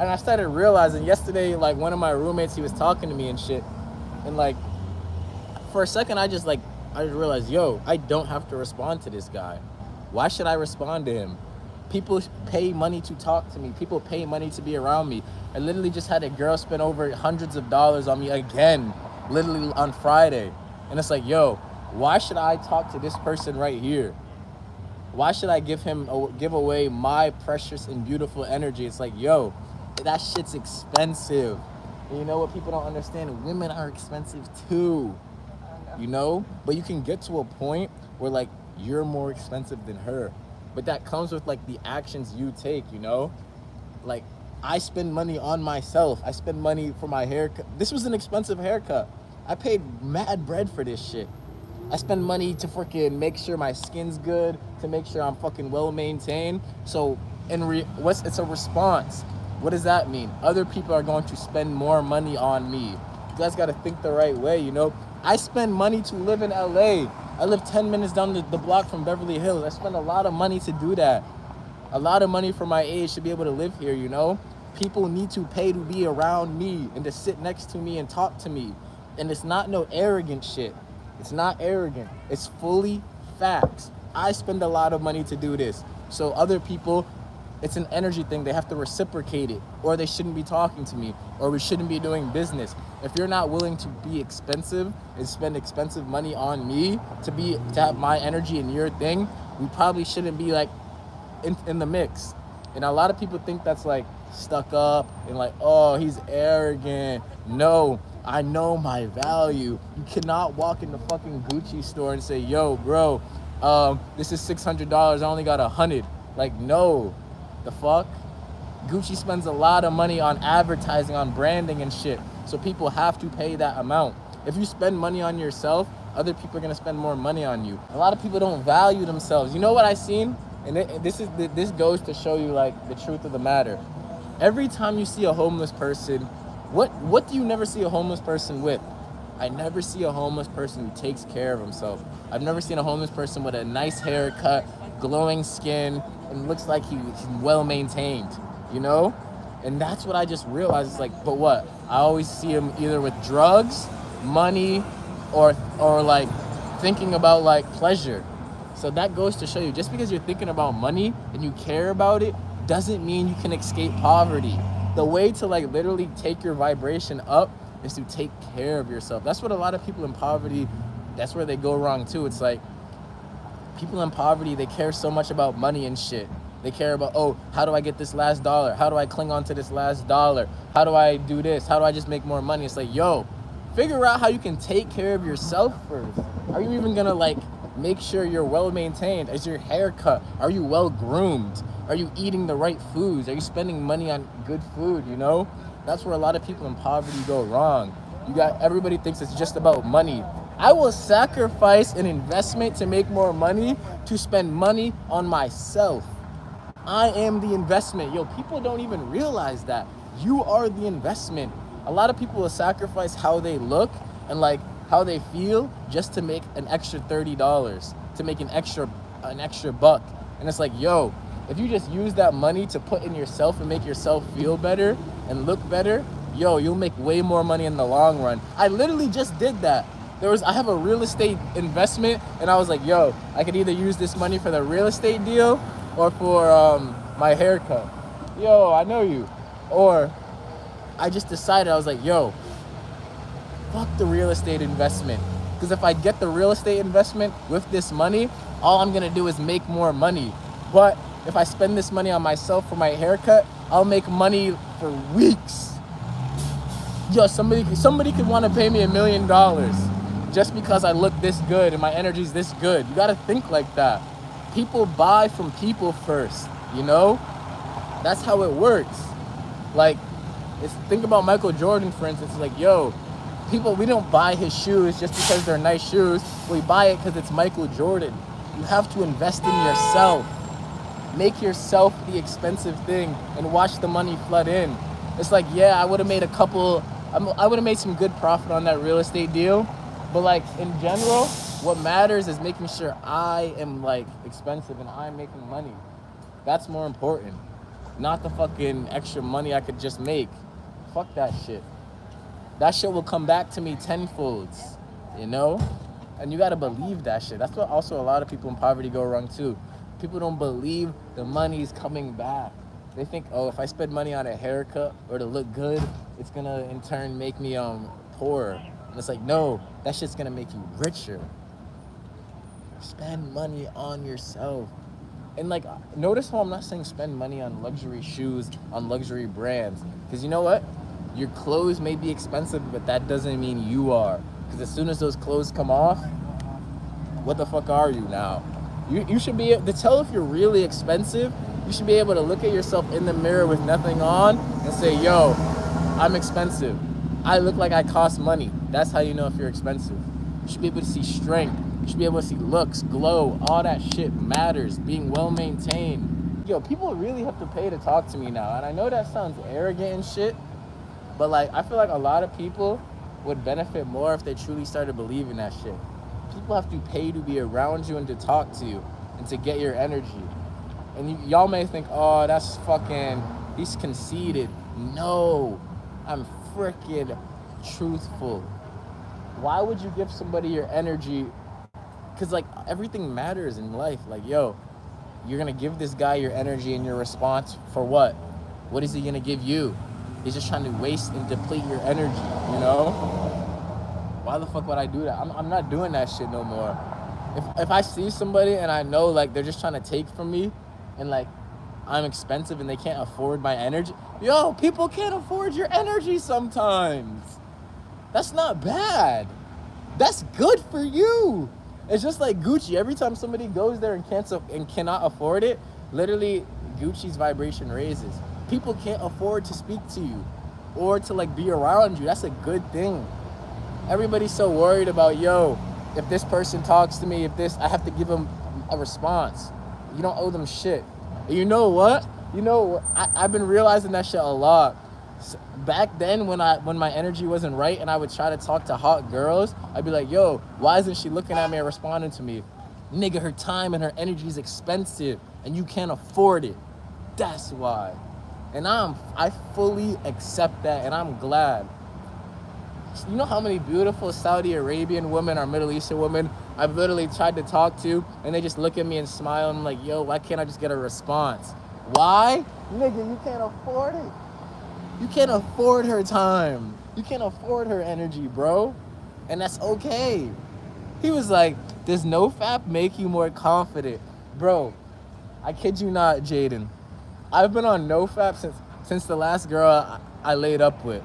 And I started realizing yesterday, like, one of my roommates, he was talking to me and shit. And, like, for a second, I just realized, yo, I don't have to respond to this guy. Why should I respond to him? People pay money to talk to me. People pay money to be around me. I literally just had a girl spend over hundreds of dollars on me again, literally on Friday. And it's like, yo, why should I talk to this person right here? Why should I give away my precious and beautiful energy? It's like, yo, that shit's expensive. And you know what people don't understand? Women are expensive too. You know? But you can get to a point where, like, you're more expensive than her. But that comes with, like, the actions you take, you know? Like, I spend money on myself. I spend money for my haircut. This was an expensive haircut. I paid mad bread for this shit. I spend money to freaking make sure my skin's good, to make sure I'm fucking well maintained. So, it's a response. What does that mean? Other people are going to spend more money on me. You guys got to think the right way, you know? I spend money to live in LA. I live 10 minutes down the block from Beverly Hills. I spend a lot of money to do that. A lot of money for my age to be able to live here, you know? People need to pay to be around me and to sit next to me and talk to me. And it's not no arrogant shit. It's not arrogant. It's fully facts. I spend a lot of money to do this. So other people, it's an energy thing. They have to reciprocate it, or they shouldn't be talking to me, or we shouldn't be doing business. If you're not willing to be expensive and spend expensive money on me to have my energy in your thing, we probably shouldn't be like in the mix. And a lot of people think that's like stuck up and like, oh, he's arrogant. No, I know my value. You cannot walk in the fucking Gucci store and say, yo, bro, this is $600. I only got 100. Like, no. The fuck? Gucci spends a lot of money on advertising, on branding and shit. So people have to pay that amount. If you spend money on yourself, other people are gonna spend more money on you. A lot of people don't value themselves. You know what I seen? And this goes to show you, like, the truth of the matter. Every time you see a homeless person, what do you never see a homeless person with? I never see a homeless person who takes care of himself. I've never seen a homeless person with a nice haircut, glowing skin, and looks like he's well maintained, you know? And that's what I just realized. It's like, but what? I always see him either with drugs, money, or like thinking about like pleasure. So that goes to show you, just because you're thinking about money and you care about it doesn't mean you can escape poverty. The way to like literally take your vibration up is to take care of yourself. That's what a lot of people in poverty, that's where they go wrong too. It's like people in poverty, they care so much about money and shit. They care about, oh, how do I get this last dollar? How do I cling on to this last dollar? How do I do this? How do I just make more money? It's like, yo, figure out how you can take care of yourself first. Are you even gonna like make sure you're well maintained? Is your hair cut? Are you well groomed? Are you eating the right foods? Are you spending money on good food, you know? That's where a lot of people in poverty go wrong. Everybody thinks it's just about money. I will sacrifice an investment to make more money, to spend money on myself. I am the investment. Yo, people don't even realize that. You are the investment. A lot of people will sacrifice how they look and like how they feel just to make an extra $30, to make an extra buck. And it's like, yo, if you just use that money to put in yourself and make yourself feel better and look better, yo, you'll make way more money in the long run. I literally just did that. I have a real estate investment, and I was like, yo, I could either use this money for the real estate deal or for my haircut. Yo, I know you. Or I just decided, I was like, yo, fuck the real estate investment. Because if I get the real estate investment with this money, all I'm gonna do is make more money. But if I spend this money on myself for my haircut, I'll make money for weeks. Yo, somebody could want to pay me $1 million just because I look this good and my energy's this good. You gotta think like that. People buy from people first, you know? That's how it works. Like, think about Michael Jordan, for instance. Like, yo, we don't buy his shoes just because they're nice shoes. We buy it because it's Michael Jordan. You have to invest in yourself. Make yourself the expensive thing and watch the money flood in. It's like, yeah, I would have made some good profit on that real estate deal. But like in general, what matters is making sure I am like expensive and I'm making money. That's more important. not the fucking extra money I could just make. Fuck that shit. That shit will come back to me tenfold, you know? And you gotta believe that shit. That's what also a lot of people in poverty go wrong too. People don't believe the money's coming back. They think, oh, if I spend money on a haircut or to look good, it's gonna in turn make me poor. And it's like, no, that shit's gonna make you richer. Spend money on yourself. And like, notice how I'm not saying spend money on luxury shoes, on luxury brands. Because you know what? Your clothes may be expensive, but that doesn't mean you are. Because as soon as those clothes come off, what the fuck are you now? You should be able to tell if you're really expensive. You should be able to look at yourself in the mirror with nothing on and say, yo, I'm expensive. I look like I cost money. That's how you know if you're expensive. You should be able to see strength. You should be able to see looks, glow. All that shit matters. Being well maintained. Yo, people really have to pay to talk to me now. And I know that sounds arrogant and shit, but like, I feel like a lot of people would benefit more if they truly started believing that shit. People have to pay to be around you and to talk to you and to get your energy. And y'all may think, oh, that's fucking, he's conceited. No, I'm freaking truthful. Why would you give somebody your energy? Because like, everything matters in life. Like, yo, you're gonna give this guy your energy and your response for what? What is he gonna give you? He's just trying to waste and deplete your energy, you know? Why the fuck would I do that? I'm not doing that shit no more. If I see somebody and I know like they're just trying to take from me and like I'm expensive and they can't afford my energy, yo, people can't afford your energy sometimes. That's not bad. That's good for you. It's just like Gucci. Every time somebody goes there and cannot afford it, literally Gucci's vibration raises. People can't afford to speak to you or to like be around you. That's a good thing. Everybody's so worried about, yo, if this person talks to me, I have to give them a response. You don't owe them shit. And you know what? I've been realizing that shit a lot. Back then when my energy wasn't right and I would try to talk to hot girls, I'd be like, yo, why isn't she looking at me and responding to me? Nigga, her time and her energy is expensive and you can't afford it. That's why. And I fully accept that and I'm glad. You know how many beautiful Saudi Arabian women or Middle Eastern women I've literally tried to talk to and they just look at me and smile and I'm like, yo, why can't I just get a response? Why? Nigga, you can't afford it. You can't afford her time. You can't afford her energy, bro. And that's okay. He was like, does NoFap make you more confident? Bro, I kid you not, Jaden. I've been on NoFap since the last girl I laid up with.